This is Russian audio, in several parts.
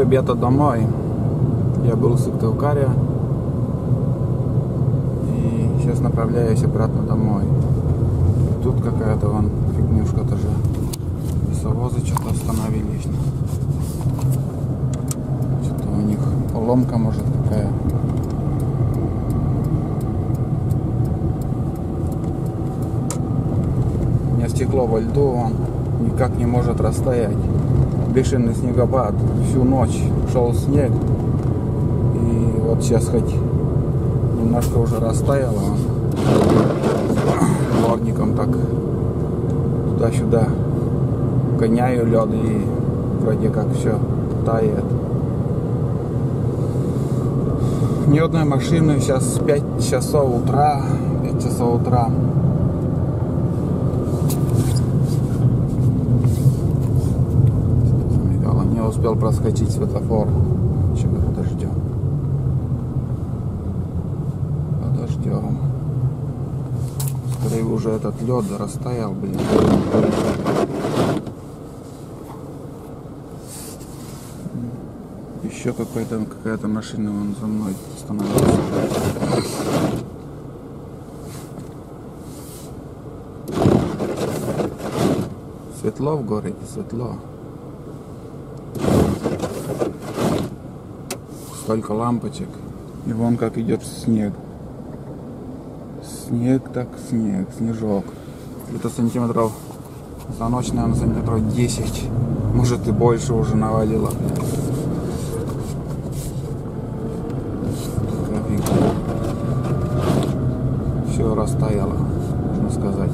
ребята, домой. Я был в Сыктывкаре и сейчас направляюсь обратно домой. Тут какая-то вон фигнюшка тоже. Лесовозы что-то остановились. Что-то у них поломка, может, какая. У меня стекло во льду, он никак не может растаять. Бешеный снегопад. Всю ночь шел снег. И вот сейчас хоть немножко уже растаяло. Дворником так туда-сюда гоняю лед, и вроде как все тает. Ни одной машины. Сейчас 5 часов утра. 5 часов утра. Не успел проскочить светофор. Чего подождем? Подождем. Скорее уже этот лед растаял, блин. Еще какая-то машина вон за мной остановилась. Светло в городе, светло. Столько лампочек. И вон как идет снег. Снег так снег, снежок. Это сантиметров за ночь, наверное, сантиметров 10. Может и больше уже навалило. Все растаяло, можно сказать.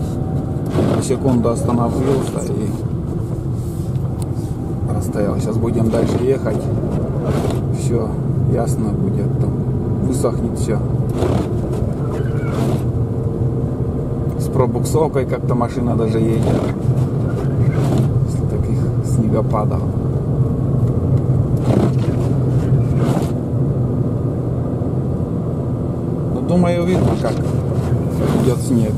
На секунду остановился и растаяло. Сейчас будем дальше ехать. Все ясно будет, там высохнет все. С пробуксовкой как-то машина даже едет после таких снегопадов. Но думаю, видно, как идет снег.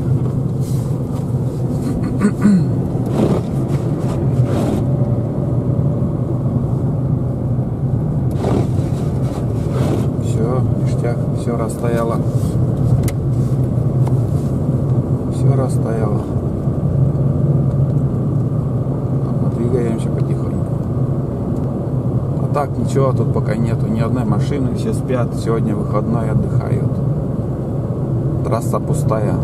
Все растаяло. Все растаяло. Ладно, двигаемся потихоньку. А так ничего тут пока нету. Ни одной машины. Все спят. Сегодня выходной, отдыхают. Трасса пустая.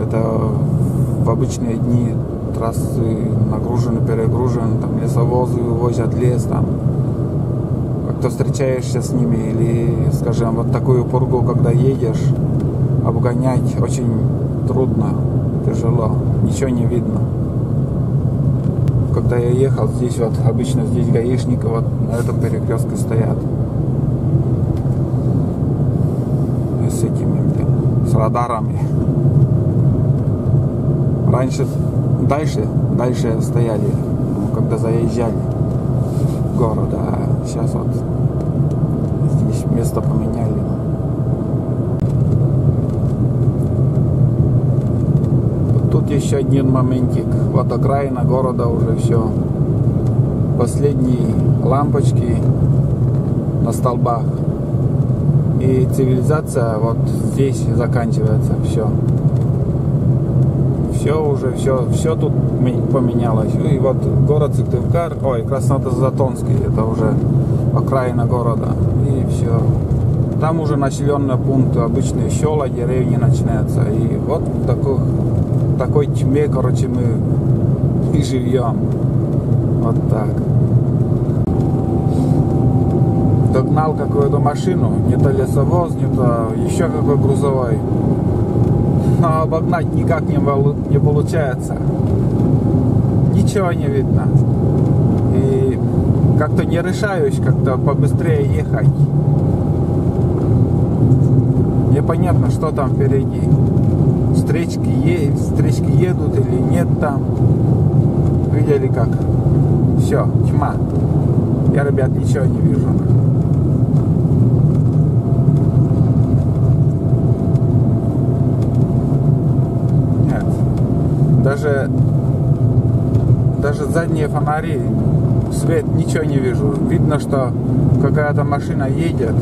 Это в обычные дни трассы нагружены, перегружены. Там лесовозы вывозят лес там. То встречаешься с ними, или, скажем, вот такую пургу, когда едешь, обгонять очень трудно, тяжело, ничего не видно. Когда я ехал, здесь вот, обычно здесь гаишники вот на этом перекрестке стоят. И с этими, с радарами. Раньше, дальше стояли, когда заезжали в город, а сейчас вот здесь место поменяли. Вот тут еще один моментик. Вот окраина города уже все. Последние лампочки на столбах. И цивилизация вот здесь заканчивается. Все тут поменялось. И вот город Сыктывкар, Краснозатонский, это уже окраина города. И все. Там уже населенные пункты, обычные села, деревни начинаются. И вот в такой тьме, короче, мы и живем. Вот так. Догнал какую-то машину, не то лесовоз, не то еще какой грузовой. Но обогнать никак не получается. Ничего не видно. И как-то не решаюсь как-то побыстрее ехать. Непонятно, что там впереди. Встречки едут или нет там. Видели как? Все, тьма. Я, ребят, ничего не вижу. Даже задние фонари Свет, ничего не вижу. Видно, что какая-то машина едет.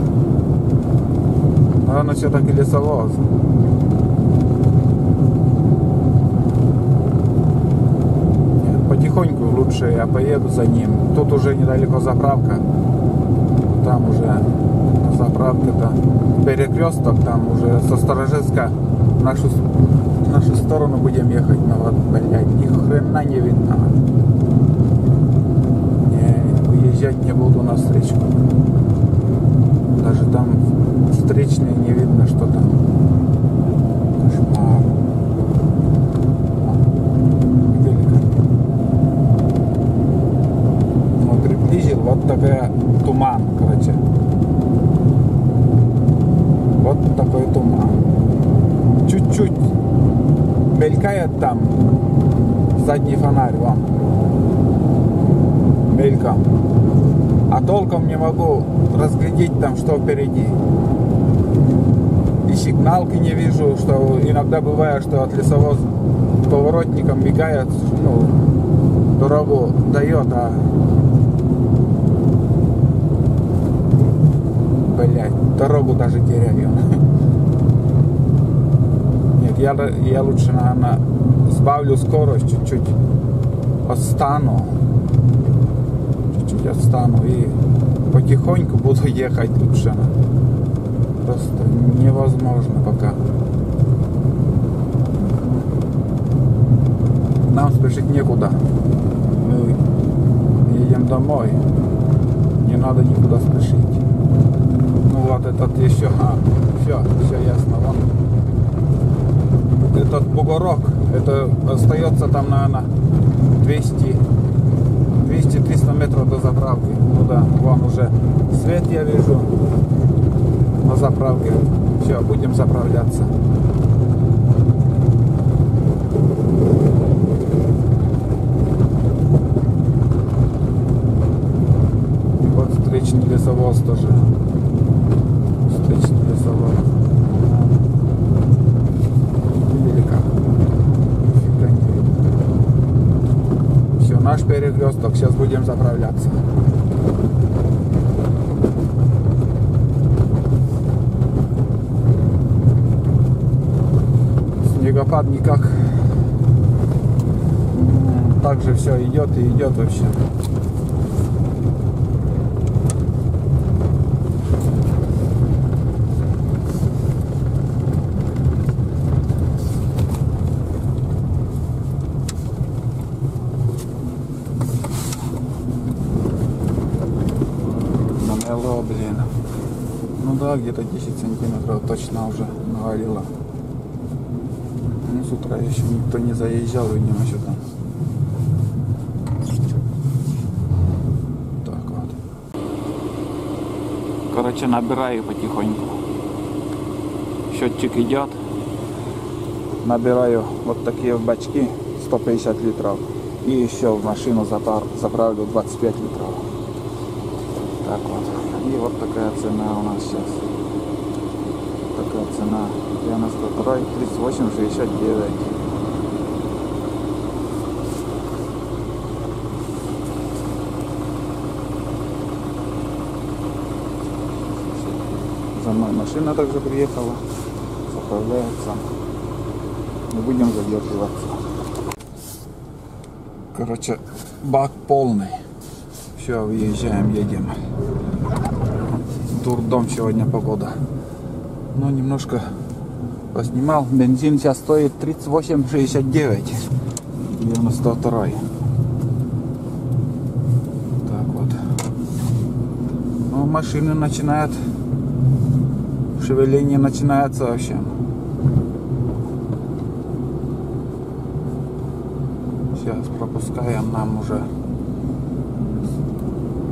Но она все-таки лесовоз. Нет, потихоньку лучше я поеду за ним. Тут уже недалеко заправка. Там уже заправка-то перекресток, там уже со Сторожецка в нашу сторону будем ехать. Но вот, блядь, ни хрена не видно. Выезжать не буду на встречку. Даже там встречные не видно, что там. Кошмар. Ну, приблизил, вот такая туман, короче. Вот такой туман. Чуть-чуть мелькает там задний фонарь, вон. Мельком. А толком не могу разглядеть там, что впереди. И сигналки не вижу, что иногда бывает, что от лесовоз поворотником мигает, ну, дорогу дает, а блять, дорогу даже теряю. Нет, я лучше, наверное, сбавлю скорость чуть-чуть, отстану и потихоньку буду ехать лучше. Просто невозможно пока. Нам спешить некуда. Мы едем домой. Не надо никуда спешить. Ну вот этот еще. Все ясно. Вон. Этот бугорок. Это остается там, наверное, 200-300 метров до заправки. Ну да, вон уже свет я вижу на заправке. Все, будем заправляться. И вот встречный лесовоз тоже. Встречный лесовоз. Видели как? Нифига не видно. Все, наш перекресток. Сейчас будем заправляться. Снегопад никак. Так же все идет и идет вообще. Намело, блин. Ну да, где-то 10 сантиметров точно уже навалило. Ну, с утра еще никто не заезжал, видимо, что там. Так вот. Короче, набираю потихоньку. Счетчик идет. Набираю вот такие бачки 150 литров. И еще в машину заправлю 25 литров. Так вот. И вот такая цена у нас сейчас. Такая цена. 92, 38,69. За мной машина также приехала. Заправляется. Мы будем задерживаться. Короче, бак полный. Все, въезжаем, едем. Дурдом сегодня погода. Но немножко поснимал. Бензин сейчас стоит 38,69. 92. Так вот. Ну, машины начинают. Шевеление начинается вообще. Сейчас пропускаем, нам уже.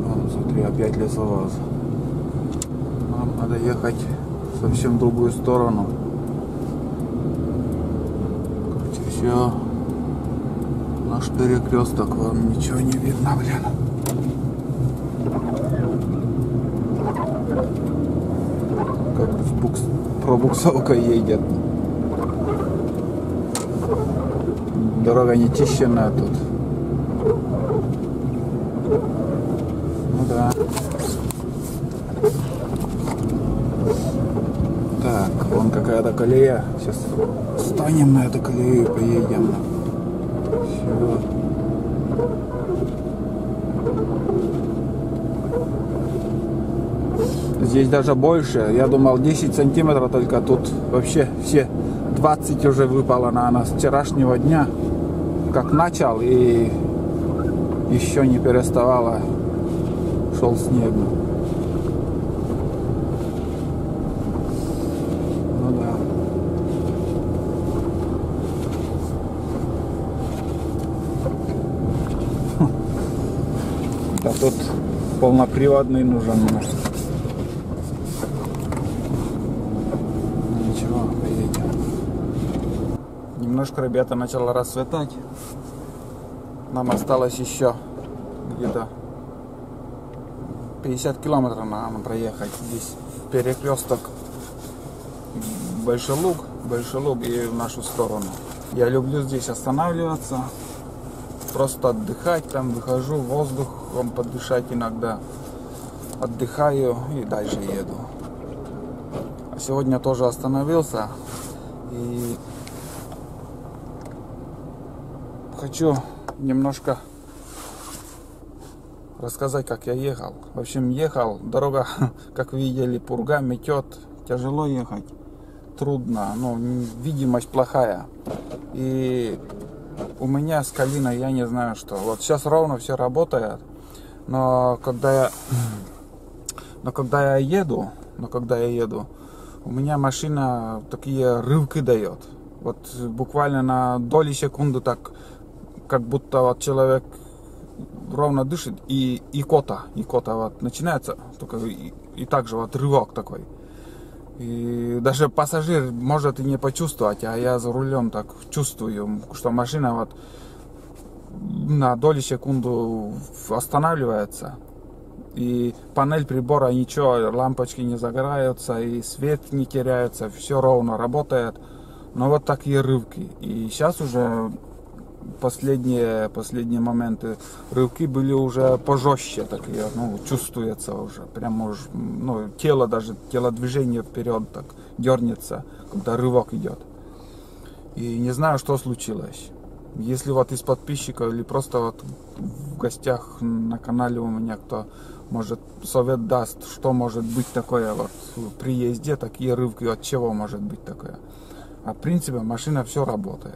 Вон, смотри, опять лесовоз. Нам надо ехать совсем в другую сторону. Короче, все. Наш перекресток, вам ничего не видно, блин. Как пробуксовка едет. Дорога не чищенная тут. какая-то колея. Сейчас встанем на эту колею и поедем. Все. Здесь даже больше. Я думал 10 сантиметров, только тут вообще все 20 уже выпало на нас вчерашнего дня. Как начал и еще не переставало. Шел снег. Ну да. Да тут полноприводный нужен. Ничего, поедем. Немножко, ребята, начало расцветать. Нам осталось еще где-то 50 километров нам проехать. Здесь перекресток Большой Луг и в нашу сторону. Я люблю здесь останавливаться, просто отдыхать, там выхожу, воздухом подышать иногда, отдыхаю и дальше еду. А сегодня тоже остановился и хочу немножко рассказать, как я ехал. В общем, ехал, дорога, как вы видели, пурга метет, тяжело ехать, трудно, ну, видимость плохая. И у меня с Калиной, я не знаю что. Вот сейчас ровно все работает, но когда я еду, у меня машина такие рывки дает. Вот буквально на доли секунды так, как будто вот человек ровно дышит, и икота вот начинается, только и также вот рывок такой. И даже пассажир может и не почувствовать, а я за рулем так чувствую, что машина вот на доли секунду останавливается. И панель прибора ничего, лампочки не загораются, и свет не теряется, все ровно работает. Но вот такие рывки. И сейчас уже последние моменты рывки были уже пожестче такие, ну, чувствуется уже, прямо уже, ну, телодвижение вперед так дернется, когда рывок идет. И не знаю, что случилось. Если вот из подписчиков или просто вот в гостях на канале у меня кто может совет даст, что может быть такое вот при езде, такие рывки, от чего может быть такое. А в принципе машина все работает.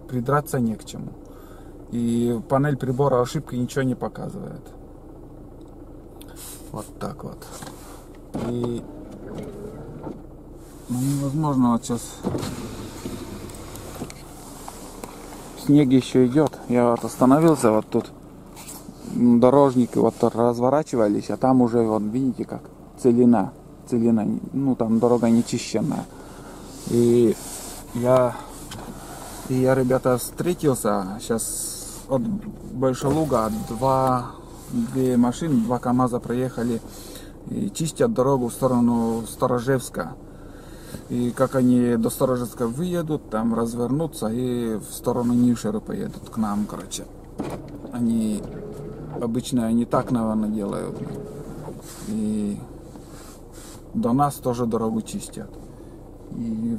Придраться не к чему. И панель прибора ошибки ничего не показывает. Вот так вот. И ну, невозможно вот сейчас. Снег еще идет. Я вот остановился вот тут. Дорожники вот разворачивались, а там уже вот видите как целина. Ну там дорога не чищенная. И я, ребята, встретился сейчас от Большого Луга, две машины, 2 КАМАЗа проехали и чистят дорогу в сторону Сторожевска. И как они до Сторожевска выедут, там развернутся и в сторону Нишеры поедут к нам, короче. Они обычно они так, наверное, делают. И до нас тоже дорогу чистят. И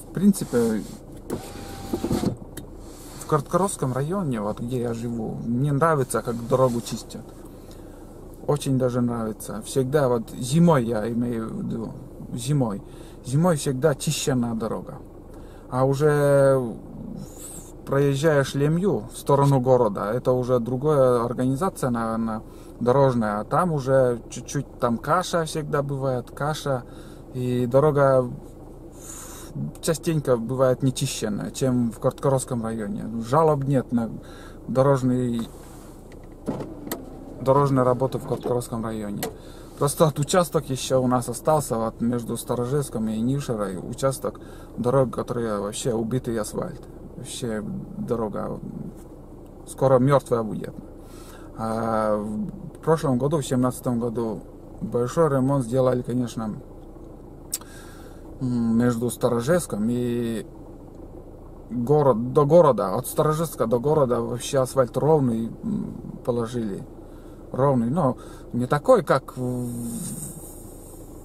в принципе в Карткоровском районе, вот где я живу, мне нравится, как дорогу чистят. Очень даже нравится. Всегда вот зимой, я имею в виду, зимой всегда чищена дорога. А уже проезжаешь Лемью в сторону города, это уже другая организация, наверное, дорожная. А там уже чуть-чуть там каша всегда бывает, и дорога частенько бывает нечищенная, чем в Карткоровском районе. Жалоб нет на дорожные работы в Карткоровском районе. Просто вот участок еще у нас остался вот между Сторожевском и Нишерой, участок дорог, который вообще убитый асфальт. Вообще дорога скоро мертвая будет. А в прошлом году, в 2017 году, большой ремонт сделали, конечно, между Сторожевском и до города. От Сторожевска до города вообще асфальт ровный положили. Ровный, но не такой, как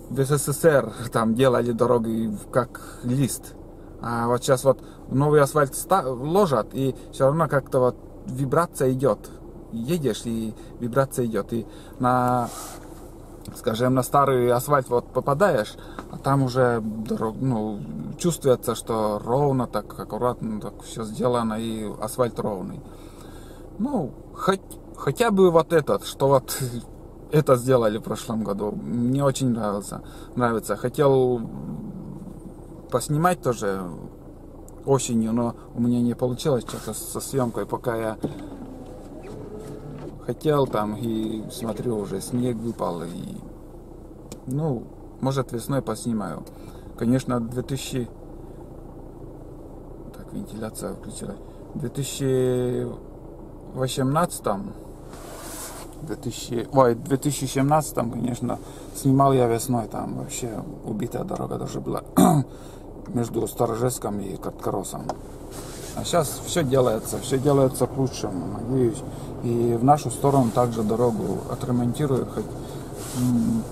в СССР там делали дороги как лист. А вот сейчас вот новый асфальт ложат, и все равно как-то вот вибрация идет. Едешь, и вибрация идет. И на, скажем, на старый асфальт вот попадаешь, а там уже ну, чувствуется, что ровно, так аккуратно, так все сделано, и асфальт ровный. Ну, хотя бы вот этот, что вот это сделали в прошлом году, мне очень нравится. Хотел поснимать тоже осенью, но у меня не получилось что-то со съемкой, пока я хотел там, и смотрю, уже снег выпал, и ну, может, весной поснимаю. Конечно, так, вентиляция включилась. В 2017, конечно, снимал я весной, там вообще убитая дорога даже была между Старожеском и Карткоросом. А сейчас все делается к лучшему, надеюсь. И в нашу сторону также дорогу отремонтирую, хоть,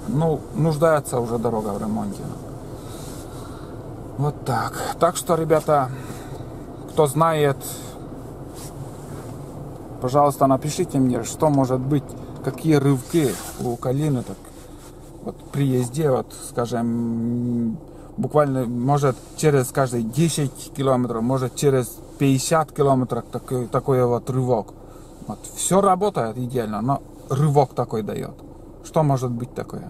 ну, нуждается уже дорога в ремонте. Вот так. Так что, ребята, кто знает, пожалуйста, напишите мне, что может быть, какие рывки у Калины, так, вот при езде, вот, скажем, буквально, может, через каждые 10 километров, может, через 50 километров такой вот рывок. Вот. Все работает идеально, но рывок такой дает. Что может быть такое?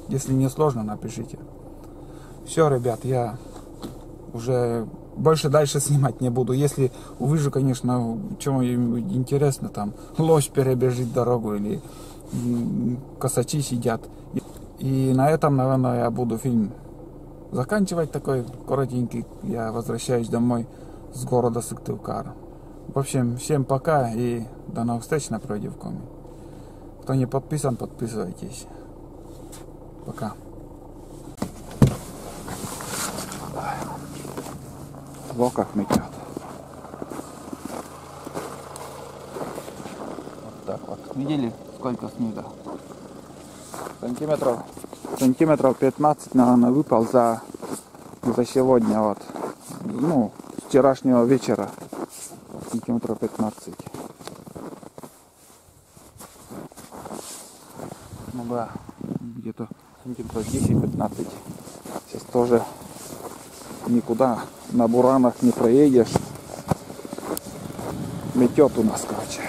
Если не сложно, напишите. Все, ребят, я уже больше дальше снимать не буду. Если увижу, конечно, чего-нибудь интересно, там лось перебежит дорогу или косачи сидят. И на этом, наверное, я буду фильм заканчивать, такой коротенький. Я возвращаюсь домой с города Сыктывкар. В общем, всем пока и до новых встреч на Правдивкоме. Кто не подписан, подписывайтесь. Пока. В оках метет. Вот так вот. Видели, сколько снега? Сантиметров 15, наверное, выпал за сегодня. Вот. Ну, с вчерашнего вечера. Сантиметров 15. Ну да, где-то сантиметров 10-15. Сейчас тоже никуда на буранах не проедешь. Метет у нас, короче.